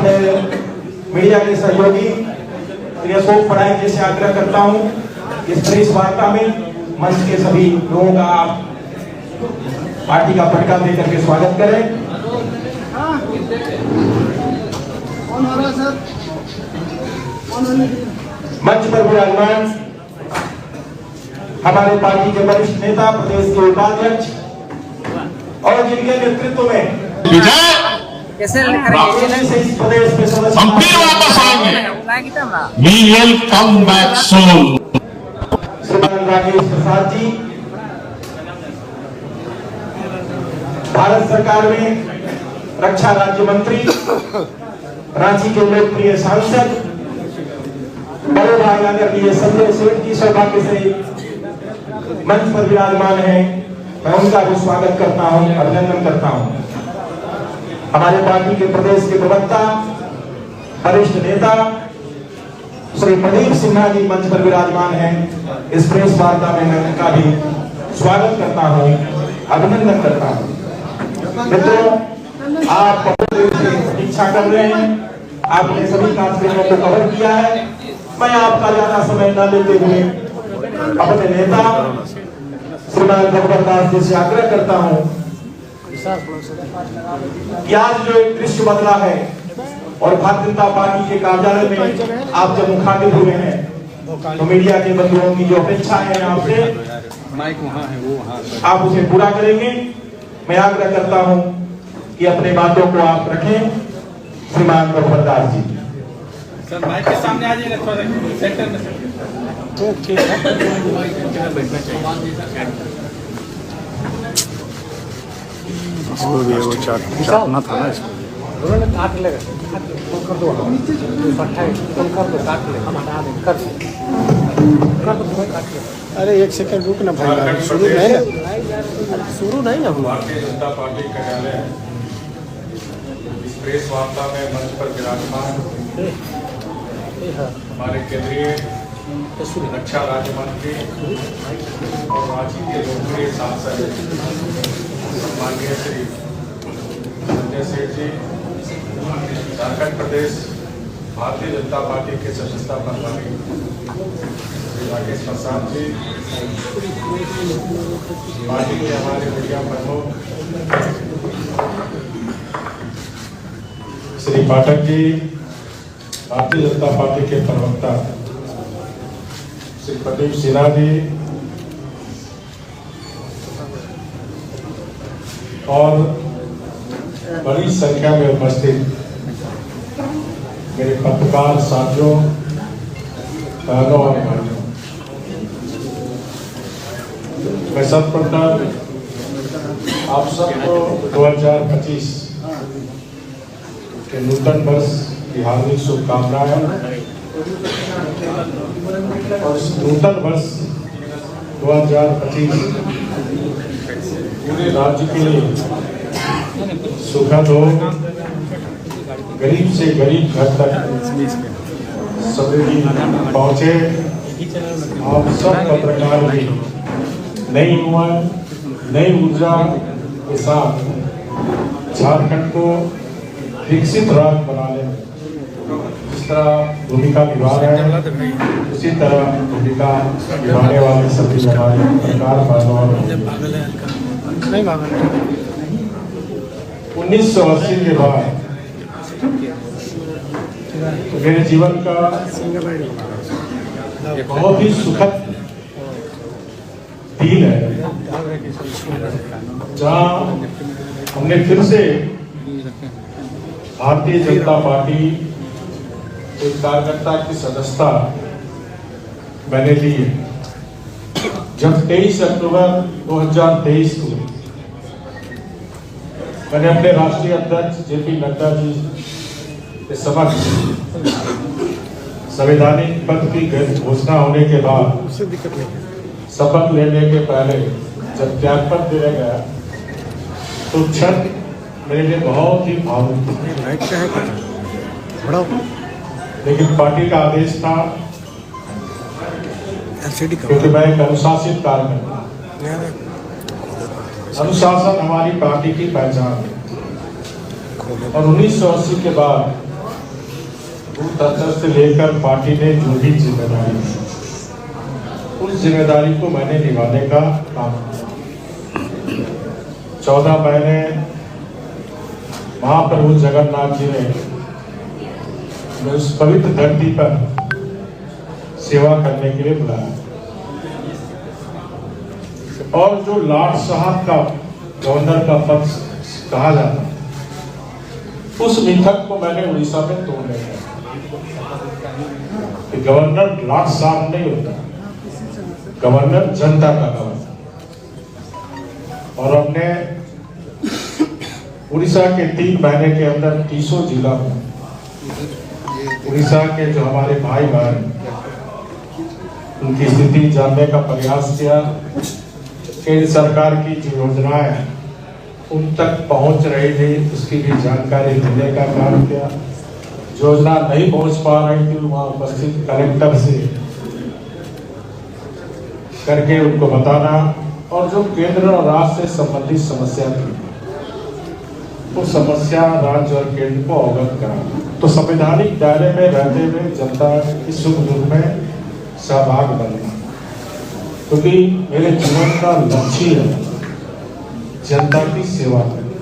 अपने मीडिया के सहयोगी श्री अशोक पढ़ाई से आग्रह करता हूं इस प्रेस वार्ता में मंच के सभी लोगों का आप पार्टी का पटका देकर के स्वागत करें। मंच पर विराजमान हमारे पार्टी के वरिष्ठ नेता, प्रदेश के उपाध्यक्ष और जिनके नेतृत्व में कैसे प्रदेश में सदस्य हम फिर वापस आएंगे। We will come back soon. श्रीमान राजेश प्रसाद जी, भारत सरकार में रक्षा राज्य मंत्री, रांची के लोकप्रिय सांसद, बड़े भाई आदरणीय संजय सेठ जी सौभाग्य से मंच पर विराजमान है। मैं उनका भी स्वागत करता हूं, अभिनंदन करता हूं। हमारे पार्टी के प्रदेश के प्रवक्ता, वरिष्ठ नेता श्री प्रदीप सिन्हा जी मंच पर विराजमान हैं। इस प्रेस वार्ता में मैं उनका भी स्वागत करता हूं, अभिनंदन करता हूं। मित्रों, आप बहुत देर से प्रतीक्षा कर रहे हैं, आपने सभी कार्यक्रमों को कवर किया है। मैं आपका ज्यादा समय न लेते हुए अपने नेता श्रीमान रघुवर दास जी से आग्रह करता हूं कि आज जो एक दृश्य बदला है और भारतीय जनता पार्टी के कार्यालय में आप जब मुखातिब हुए हैं तो मीडिया के बंधुओं की जो अपेक्षा है आपसे, आप उसे पूरा करेंगे। मैं आग्रह करता हूं कि अपने बातों को आप रखें। श्रीमान रघुवर दास जी सर, माइक के सामने आ जाइए, थोड़ा सेंटर में। तो ठीक है, इसको भी वो चाटना था ना, इसको उन्होंने काट लेगा, कर दो, कर दो, काट ले, हम हटा दें, कर दो, काट ले। अरे एक सेकंड रुक ना भाई, शुरू नहीं ना, शुरू नहीं ना हुआ। भारतीय जनता पार्टी कार्यालय इस प्रेस वार्ता में मंच पर विराजमान हमारे केंद्रीय रक्षा राज्य मंत्री और रांची के लोकप्रिय सांसद माननीय श्री संजय सेठ जी, झारखंड प्रदेश भारतीय जनता पार्टी के सदस्यता प्रभारी श्री राकेश प्रसाद जी, पार्टी के हमारे मीडिया प्रमुख श्री पाठक जी, भारतीय जनता पार्टी के प्रवक्ता श्री प्रदीप सिन्हा जी और बड़ी संख्या में उपस्थित मेरे पत्रकार साथियों, बहनों और भाइयों, मैं सर्वप्रथम आप सबको 2025 के नूतन वर्ष की हार्दिक शुभकामनाएं और इस नूतन वर्ष 2025 पूरे राज्य के लिए सुखद हो, गरीब से गरीब घर तक समृद्धि पहुंचे। आप सब पत्रकार भी नई उमंग, नई ऊर्जा के साथ झारखंड को विकसित राज्य बनाने में जिस तरह भूमिका निभा रहे हैं, उसी तरह भूमिका निभाने वाले सभी हमारे पत्रकार भाइयों, 1980 के बाद मेरे जीवन का बहुत ही सुखद दिन है, जहां हमने फिर से भारतीय जनता पार्टी एक कार्यकर्ता की सदस्यता मैंने ली है। जब 23 अक्टूबर 2023 को मैंने अपने राष्ट्रीय अध्यक्ष जेपी नड्डा जी के समक्ष संवैधानिक पद की घोषणा होने के बाद शपथ लेने के पहले जब त्यागपत्र दिया गया तो क्षण मेरे लिए बहुत ही भावुक था, लेकिन पार्टी का आदेश था, क्योंकि मैं एक अनुशासित कार्यकर्ता, अनुशासन हमारी पार्टी की पहचान है। और 1980 के बाद बूथ स्तर से लेकर पार्टी ने जो भी जिम्मेदारी दी, उस जिम्मेदारी को मैंने निभाने का काम किया। 14 महीने महाप्रभु जगन्नाथ जी ने उस पवित्र धरती पर सेवा करने के लिए बुलाया, और जो लॉर्ड साहब का गवर्नर का पद कहा जाता है, उस मिथक को मैंने उड़ीसा में तोड़ने का कि गवर्नर लॉर्ड साहब नहीं होता, गवर्नर जनता का गवर्नर। और हमने उड़ीसा के 3 महीने के अंदर 300 जिला में उड़ीसा के जो हमारे भाई बहन उनकी स्थिति जानने का प्रयास किया। केंद्र सरकार की जो योजनाएं उन तक पहुंच रही थी उसकी भी जानकारी देने का काम किया। योजना नहीं पहुंच पा रही थी वहां उपस्थित कलेक्टर से करके उनको बताना, और जो केंद्र और राज्य से संबंधित समस्या थी वो समस्या राज्य और केंद्र को अवगत कराना। तो संवैधानिक दायरे में रहते हुए जनता की सुख दुख में सहभाग बनना, क्योंकि मेरे जीवन का लक्ष्य है जनता की सेवा करना,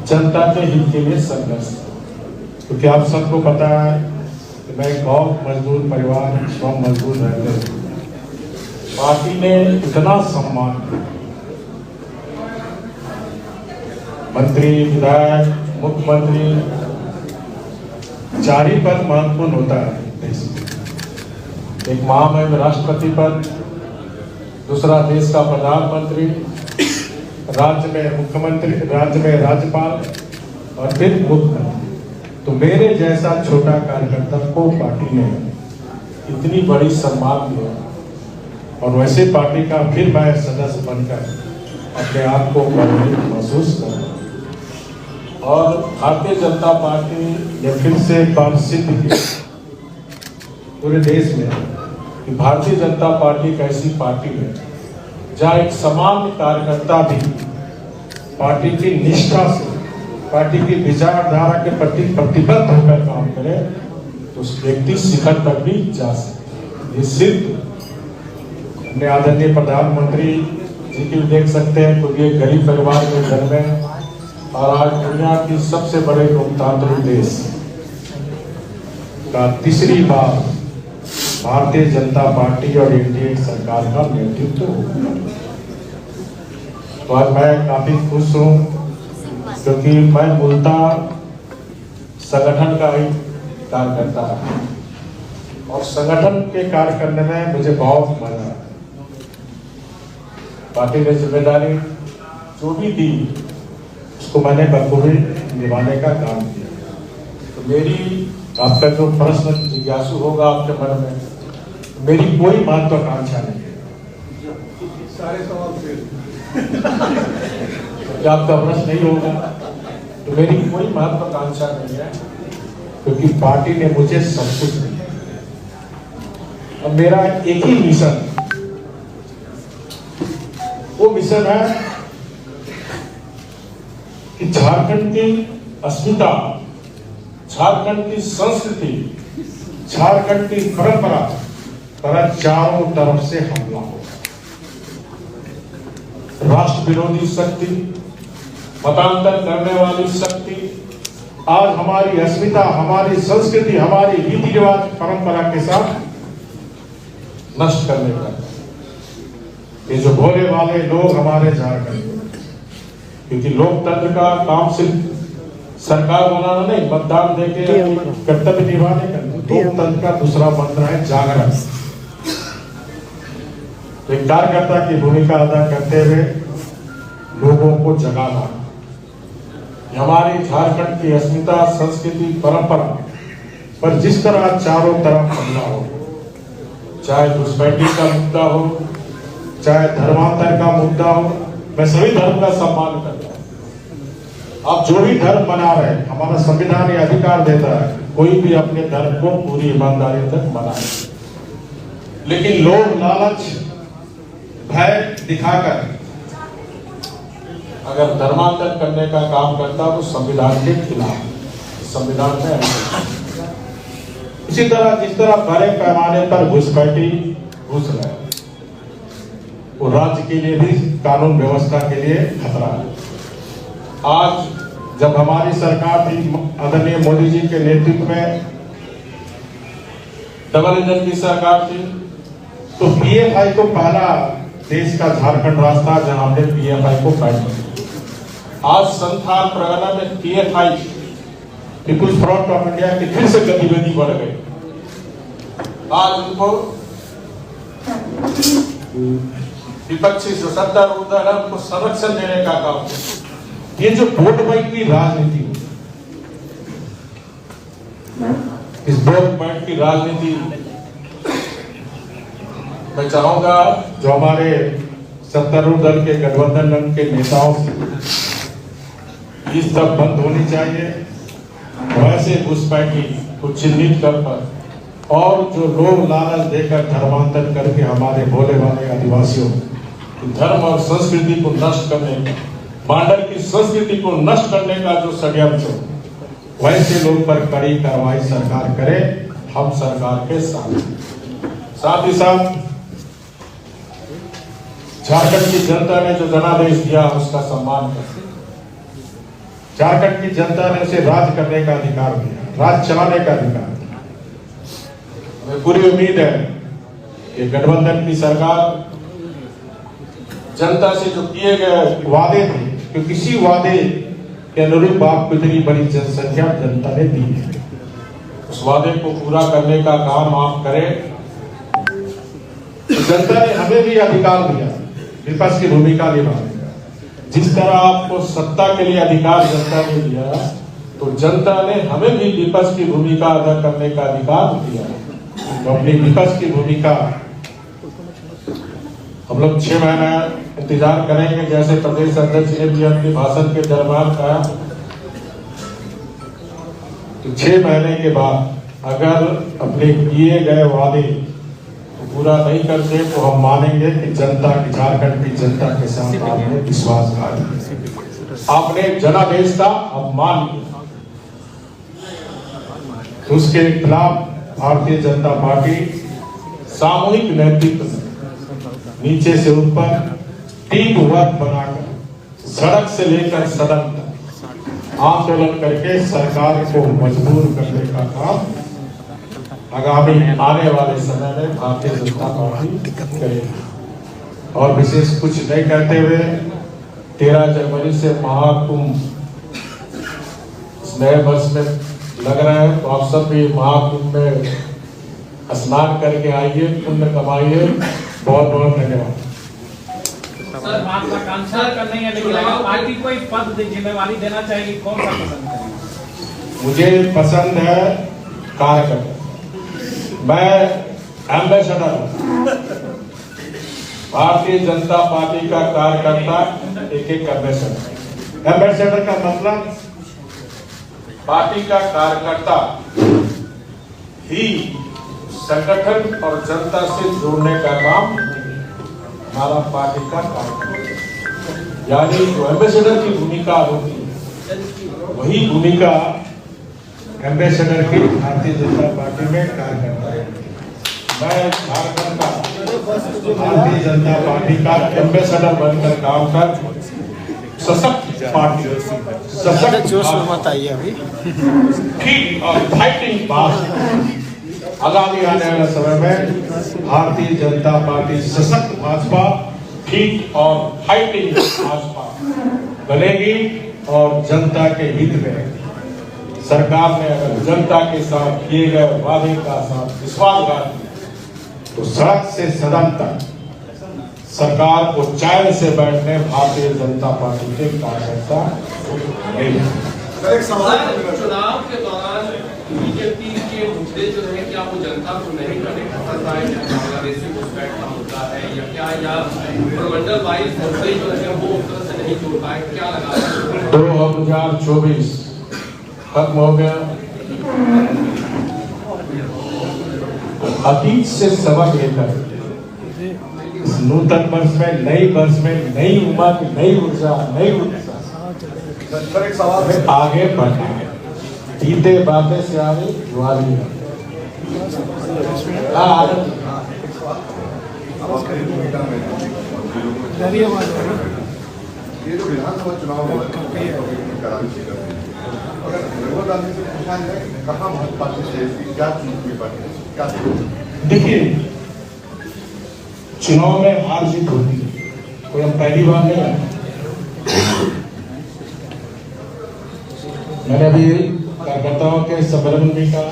जनता के हित के लिए संघर्ष। क्योंकि आप सबको पता है कि मैं गांव मजदूर परिवार श्रम मजदूर रहते हैं, पार्टी ने इतना सम्मान, मंत्री विधायक मुख्यमंत्री 4 ही पद महत्वपूर्ण होता है देश में। एक महामहिम राष्ट्रपति पद, दूसरा देश का प्रधानमंत्री, राज्य में मुख्यमंत्री, राज्य में राज्यपाल, और फिर मुख्यमंत्री। तो मेरे जैसा छोटा कार्यकर्ता को पार्टी ने इतनी बड़ी सम्मान दिया, और वैसे पार्टी का फिर मैं सदस्य बनकर अपने आप को गौरवान्वित महसूस कर रहा हूं। और भारतीय जनता पार्टी ने फिर से एक बार सिद्ध किया पूरे देश में कि भारतीय जनता पार्टी एक ऐसी पार्टी है जहां एक सामान्य कार्यकर्ता भी पार्टी की निष्ठा से, पार्टी की विचारधारा के प्रति प्रतिबद्ध होकर काम करे तो उस व्यक्ति शिखर तक भी जा सके। ये सिद्ध अपने आदरणीय प्रधानमंत्री जी की देख सकते हैं, क्योंकि एक गरीब परिवार में जन्मे और आज दुनिया की सबसे बड़े लोकतांत्रिक देश का तीसरी बार भारतीय जनता पार्टी और एनडीए सरकार का नेतृत्व होगा। तो आज मैं काफी खुश हूँ, क्योंकि मैं मूलतः संगठन का ही कार्य करता रहा, और संगठन के कार्य करने में मुझे बहुत मजा आता। पार्टी ने जिम्मेदारी जो भी दी उसको मैंने बखूबी निभाने का काम किया। तो मेरी, आपका जो प्रश्न जिज्ञासु होगा आपके मन में, मेरी कोई महत्वाकांक्षा नहीं है। सारे सवाल क्या आपका प्रश्न नहीं होगा? तो मेरी कोई महत्वाकांक्षा नहीं है, क्योंकि पार्टी ने मुझे सब कुछ दिया। अब मेरा एक ही मिशन, वो मिशन है कि झारखंड की अस्मिता, झारखंड की संस्कृति, झारखंड की परंपरा पर चारों तरफ से हमला हो। राष्ट्र विरोधी शक्ति, मतांतर करने वाली शक्ति आज हमारी अस्मिता, हमारी संस्कृति, हमारी रीति रिवाज परंपरा के साथ नष्ट करने का। ये जो भोले वाले लोग हमारे झारखंड, क्योंकि लोकतंत्र का काम सिर्फ सरकार बनाना नहीं, मतदान देके कर्तव्य निभाने का। लोकतंत्र का दूसरा मंत्र है जागरण। एक कार्यकर्ता की भूमिका अदा करते हुए लोगों को जगाना। हमारी झारखंड की अस्मिता, संस्कृति, परंपरा पर जिस तरह चारों तरफ हमला हो, चाहे घुसपैठी का मुद्दा हो, चाहे धर्मांतर का मुद्दा हो, मैं सभी धर्म का सम्मान करता हूं। आप जो भी धर्म मना रहे हैं, हमारा संविधान ये अधिकार देता है कोई भी अपने धर्म को पूरी ईमानदारी तक मनाए, लेकिन लोग लालच, भय दिखाकर अगर धर्मांतर करने का काम करता तो संविधान के खिलाफ, संविधान में इसी तरह जिस तरह बड़े पैमाने पर घुसपैठी घुस रहे हैं, वो राज्य के लिए भी, कानून व्यवस्था के लिए खतरा है। आज जब हमारी सरकार थी, आदरणीय मोदी जी के नेतृत्व में डबल इंजन की सरकार थी, तो पीएफआई को पहला देश का झारखंड रास्ता जहां हमने पीएफआई को बैन किया। आज संथाल परगना में PFI, people's front of India की फिर से गतिविधि बढ़ गई। आज उनको विपक्षी सत्तारूढ़ दल उनको संरक्षण देने का काम है। ये जो वोट बैंक की राजनीति, इस वोट बैंक की राजनीति मैं चाहूंगा जो हमारे सत्तारूढ़ दल के गठबंधन के नेताओं से ये सब बंद होनी चाहिए। वैसे घुसपैठी को चिन्हित कर पर और जो लोग लालच देकर धर्मांतर करके हमारे भोले वाले आदिवासियों धर्म और संस्कृति को नष्ट करने का, मांडर की संस्कृति को नष्ट करने का जो षड्यंत्र, वैसे लोग पर कड़ी कार्रवाई सरकार करे। हम सरकार के साथ ही साथ झारखंड की जनता ने जो जनादेश दिया उसका सम्मान करते। झारखंड की जनता ने उसे राज करने का अधिकार दिया, राज चलाने का अधिकार दिया। हमें पूरी उम्मीद है कि गठबंधन की सरकार जनता से जो किए गए वादे थे, कि किसी वादे के अनुरूप आपको इतनी बड़ी जनसंख्या जनता ने दी है, उस वादे को पूरा करने का काम आप करें। तो जनता ने हमें भी अधिकार दिया विपक्ष की भूमिका निभाने का। जिस तरह आपको सत्ता के लिए अधिकार जनता ने दिया, तो जनता ने हमें भी विपक्ष की भूमिका अदा करने का अधिकार दिया। तो अपनी विपक्ष की भूमिका हम लोग 6 महीना इंतजार करेंगे। जैसे प्रदेश अध्यक्ष ने भी अपने भाषण के दरमियान कहा, तो 6 महीने के बाद अगर अपने किए गए वादे पूरा नहीं करते तो हम मानेंगे कि जनता की, झारखंड की जनता के साथ आपने विश्वासघात किया, आपने जनादेश का अपमान किया। उसके खिलाफ भारतीय जनता पार्टी सामूहिक नेतृत्व नीचे से ऊपर टीम वर्क बनाकर सड़क से लेकर सदन तक आंदोलन करके सरकार को मजबूर करने का काम आगामी आने वाले समय में भारतीय जनता पार्टी करेगी। और विशेष कुछ नहीं कहते हुए 13 जनवरी से महाकुंभ इस नए वर्ष में लग रहा है, तो आप सब भी महाकुंभ में स्नान करके आइए, पुण्य कमाइए। बहुत बहुत धन्यवाद। सर, महत्वाकांक्षा करनी है, लेकिन अगर पार्टी को एक पद जिम्मेवारी देना चाहिए, कौन सा पसंद करेंगे? मुझे पसंद है कार्यकर्ता। मैं एम्बेसडर हूँ, भारतीय जनता पार्टी का कार्यकर्ता, एक एम्बेसडर। एम्बेसडर का मतलब पार्टी का कार्यकर्ता ही संगठन और जनता से जोड़ने का काम हमारा पार्टी का काम है। यानी जो एम्बेसडर की भूमिका होती है, वही भूमिका एम्बेसडर की भारतीय जनता पार्टी में कार्य करता है। मैं झारखंड का भारतीय जनता पार्टी का एम्बेसडर बनकर काम कर सशक्त पार्टी, सशक्त जोश में मत आइए अभी, ठीक और फाइटिंग पार्टी आगामी आने वाले समय में भारतीय जनता पार्टी सशक्त भाजपा, ठीक और फाइटिंग भाजपा बनेगी। और जनता के हित में सरकार ने अगर जनता के साथ किए गए वादे का साथ विश्वासघात किया, तो सड़क से सदन तक सरकार को चैन से बैठने भारतीय जनता पार्टी के कार्यकर्ता चुनाव के दौरान बीजेपी के मुद्दे जो है, क्या वो जनता को नहीं कनेक्ट करता है? बांग्लादेशी घुसपैठ का मुद्दा है या क्या, या प्रमंडल वाइज मुद्दे जो है वो उस तरह से नहीं जुड़ पाए, क्या लगा? 2024 खत्म हो गया। अतीत से सबक लेकर इस नूतन वर्ष में, नई वर्ष में नई उम्र, नई ऊर्जा, नई उत्साह आगे बढ़ेंगे। बीते बातें से आगे जुआरी ये जो विधानसभा चुनाव हुआ कराची से अगर रघुवर गांधी से पूछा जाए कि कहाँ भाजपा की शेष की क्या चुनौती बनी क्या देखिए, चुनाव में हार जीत होती है, कोई हम पहली बार नहीं आए। मैंने अभी कार्यकर्ताओं के सम्मेलन में कहा,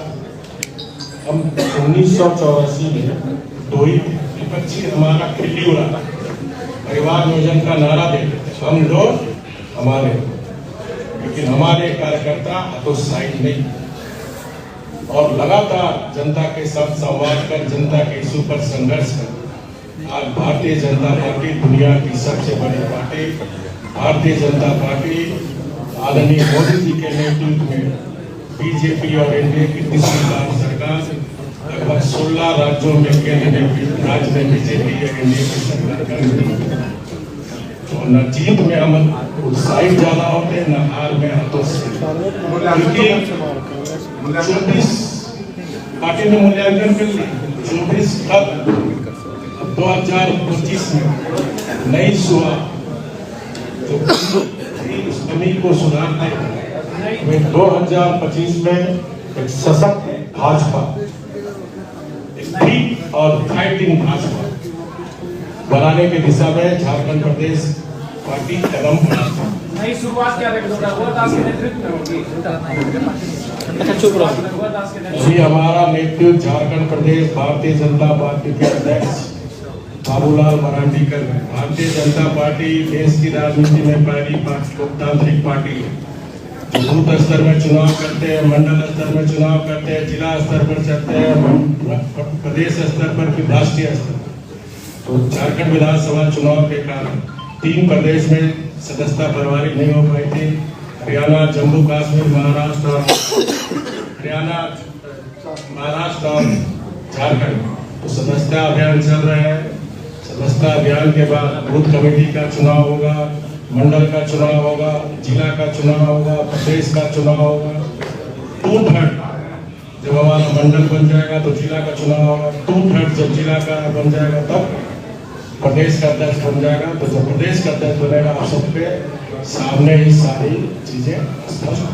हम 1984 में दो ही विपक्षी हमारा खिल्ली उड़ा था, परिवार नियोजन का नारा देते थे, हम लोग हमारे, लेकिन हमारे कार्यकर्ता हतोत्साहित नहीं और लगातार जनता के साथ संवाद कर जनता के इश्यू पर संघर्ष कर आज भारतीय जनता पार्टी दुनिया की सबसे बड़ी पार्टी भारतीय जनता पार्टी आदरणीय मोदी जी के नेतृत्व में बीजेपी और एनडीए की तीसरी बार सरकार लगभग 16 राज्यों में केंद्र में राज्य में बीजेपी और एनडीए की सरकार कर रही है। तो न जीत में हम उत्साहित ज्यादा होते हैं, न हार में हतोत्साहित। 34 पार्टी ने मूल्यांकन कर लिया, 24 तक 2025 में नई शुरुआत जो कमी को सुधारते हुए 2025 में एक सशक्त भाजपा, एक ठीक और फाइटिंग भाजपा बनाने की दिशा में झारखंड प्रदेश पार्टी कदम बढ़ाती है। नई शुरुआत क्या रहेगी? रघुवर दास के नेतृत्व में होगी। अच्छा चुप रहो। रघुवर दास के नेतृत्व अभी हमारा नेतृत्व झारखंड प्रदेश भारतीय जनता पार्टी के अध्यक्ष बाबूलाल मरांडी कर रहे हैं। भारतीय जनता पार्टी देश की राजनीति में पहली लोकतांत्रिक पार्टी है जो बूथ स्तर में चुनाव करते हैं, मंडल स्तर में चुनाव करते हैं, जिला स्तर पर चलते हैं, प्रदेश स्तर पर फिर राष्ट्रीय स्तर। तो झारखंड विधानसभा चुनाव के कारण 3 प्रदेश में सदस्यता पारिवारिक नहीं हो पाई थी, हरियाणा, जम्मू कश्मीर, महाराष्ट्र और झारखंड। तो सदस्यता अभियान चल रहा है। सदस्यता अभियान के बाद बूथ कमेटी का चुनाव होगा, मंडल का चुनाव होगा, जिला का चुनाव होगा, प्रदेश का चुनाव होगा। 2/3 जब हमारा मंडल बन जाएगा तो जिला का चुनाव होगा, 2/3 जब जिला का बन जाएगा तब प्रदेश का अध्यक्ष बन जाएगा। तो जब प्रदेश का अध्यक्ष बनेगा आप सबके सामने ही सारी चीजें स्पष्ट।